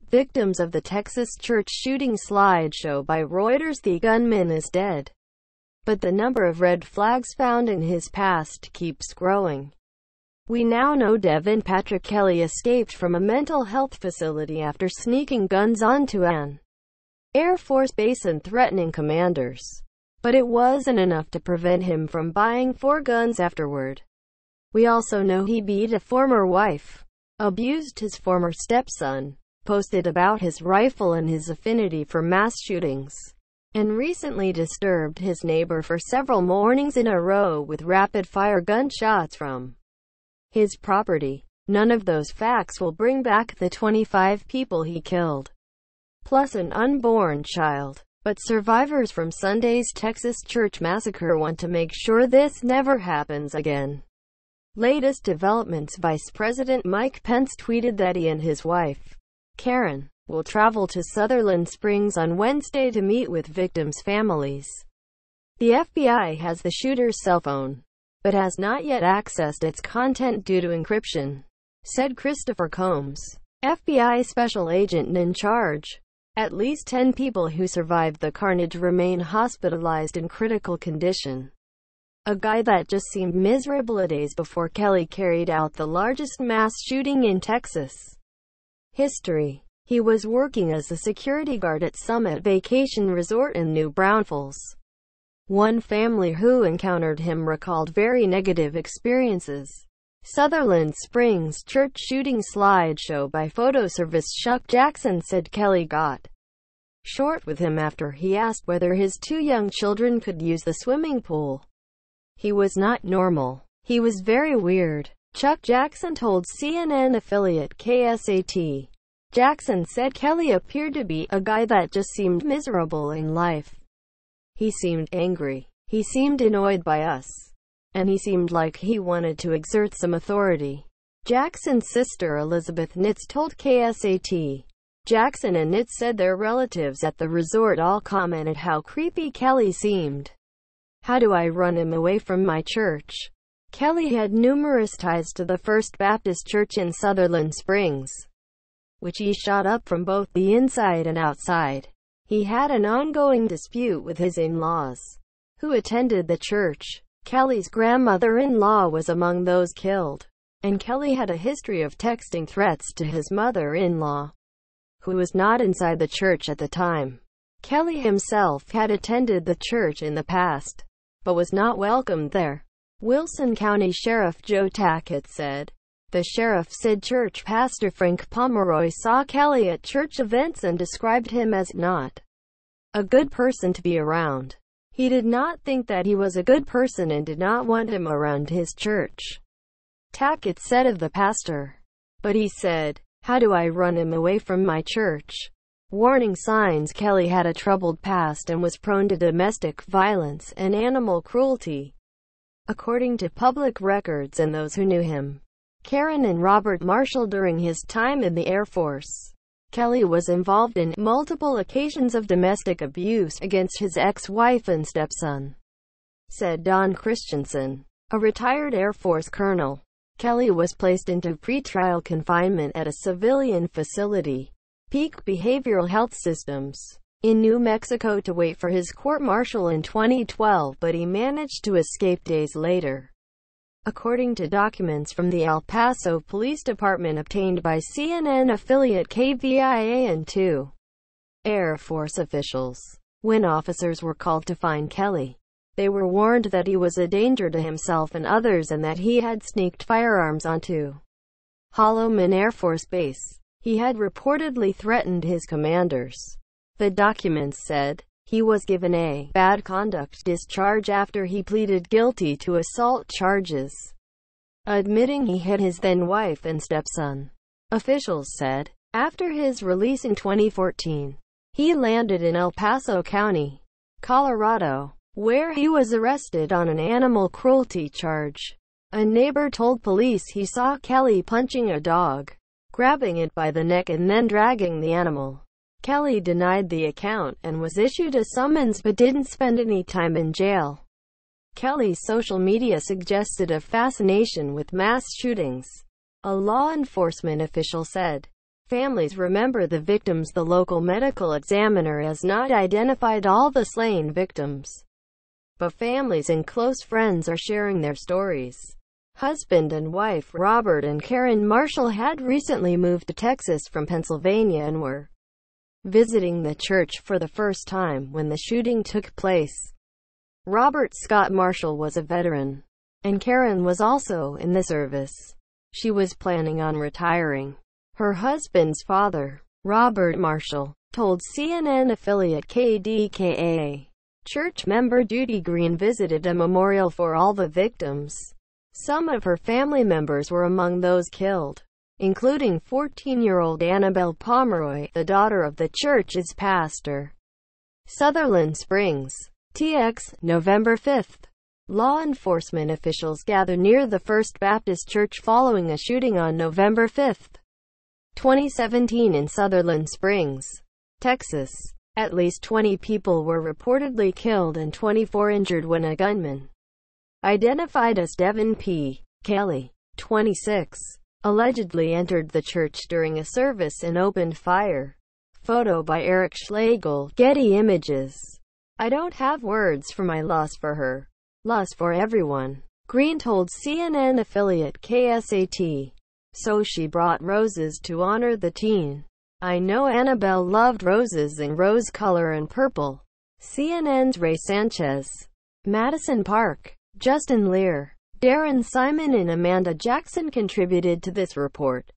Victims of the Texas church shooting. Slideshow by ReutersThe Gunman is dead, but the number of red flags found in his past keeps growing. We now know Devin Patrick Kelley escaped from a mental health facility after sneaking guns onto an Air Force base and threatening commanders. But it wasn't enough to prevent him from buying 4 guns afterward. We also know he beat a former wife, abused his former stepson, posted about his rifle and his affinity for mass shootings, and recently disturbed his neighbor for several mornings in a row with rapid-fire gunshots from his property. None of those facts will bring back the 25 people he killed, plus an unborn child. But survivors from Sunday's Texas church massacre want to make sure this never happens again. Latest developments: Vice President Mike Pence tweeted that he and his wife, Karen, will travel to Sutherland Springs on Wednesday to meet with victims' families. The FBI has the shooter's cell phone, but has not yet accessed its content due to encryption, said Christopher Combs, FBI special agent in charge. At least 10 people who survived the carnage remain hospitalized in critical condition. A guy that just seemed miserable days before Kelley carried out the largest mass shooting in Texas history. He was working as a security guard at Summit Vacation Resort in New Braunfels. One family who encountered him recalled very negative experiences. Sutherland Springs church shooting. Slideshow by photo service. Chuck Jackson said Kelley got short with him after he asked whether his 2 young children could use the swimming pool. He was not normal. He was very weird, Chuck Jackson told CNN affiliate KSAT. Jackson said Kelley appeared to be a guy that just seemed miserable in life. He seemed angry. He seemed annoyed by us. And he seemed like he wanted to exert some authority. Jackson's sister Elizabeth Nitz told KSAT. Jackson and Nitz said their relatives at the resort all commented how creepy Kelley seemed. How do I run him away from my church? Kelley had numerous ties to the First Baptist Church in Sutherland Springs, which he shot up from both the inside and outside. He had an ongoing dispute with his in-laws, who attended the church. Kelley's grandmother-in-law was among those killed, and Kelley had a history of texting threats to his mother-in-law, who was not inside the church at the time. Kelley himself had attended the church in the past, but was not welcomed there. Wilson County Sheriff Joe Tackett said. The sheriff said church pastor Frank Pomeroy saw Kelley at church events and described him as not a good person to be around. He did not think that he was a good person and did not want him around his church, Tackett said of the pastor. But he said, how do I run him away from my church? Warning signs: Kelley had a troubled past and was prone to domestic violence and animal cruelty, according to public records and those who knew him. Karen and Robert Marshall. During his time in the Air Force, Kelley was involved in multiple occasions of domestic abuse against his ex-wife and stepson, said Don Christensen, a retired Air Force colonel. Kelley was placed into pretrial confinement at a civilian facility, Peak Behavioral Health Systems, in New Mexico to wait for his court-martial in 2012, but he managed to escape days later, according to documents from the El Paso Police Department obtained by CNN affiliate KVIA and 2 Air Force officials. When officers were called to find Kelley, they were warned that he was a danger to himself and others and that he had sneaked firearms onto Holloman Air Force Base. He had reportedly threatened his commanders. The documents said he was given a bad conduct discharge after he pleaded guilty to assault charges, admitting he hit his then-wife and stepson. Officials said, after his release in 2014, he landed in El Paso County, Colorado, where he was arrested on an animal cruelty charge. A neighbor told police he saw Kelley punching a dog, grabbing it by the neck and then dragging the animal. Kelley denied the account and was issued a summons but didn't spend any time in jail. Kelley's social media suggested a fascination with mass shootings, a law enforcement official said. Families remember the victims. The local medical examiner has not identified all the slain victims, but families and close friends are sharing their stories. Husband and wife Robert and Karen Marshall had recently moved to Texas from Pennsylvania and were visiting the church for the first time when the shooting took place. Robert Scott Marshall was a veteran, and Karen was also in the service. She was planning on retiring. Her husband's father, Robert Marshall, told CNN affiliate KDKA. Church member Judy Green visited a memorial for all the victims. Some of her family members were among those killed, including 14-year-old Annabelle Pomeroy, the daughter of the church's pastor. Sutherland Springs, TX, November 5th. Law enforcement officials gather near the First Baptist Church following a shooting on November 5, 2017 in Sutherland Springs, Texas. At least 20 people were reportedly killed and 24 injured when a gunman, identified as Devin P. Kelley, 26, allegedly entered the church during a service and opened fire. Photo by Eric Schlegel, Getty Images. I don't have words for my loss for her. Loss for everyone, Green told CNN affiliate KSAT. So she brought roses to honor the teen. I know Annabelle loved roses in rose color and purple. CNN's Ray Sanchez. Madison Park. Justin Lear, Darren Simon and Amanda Jackson contributed to this report.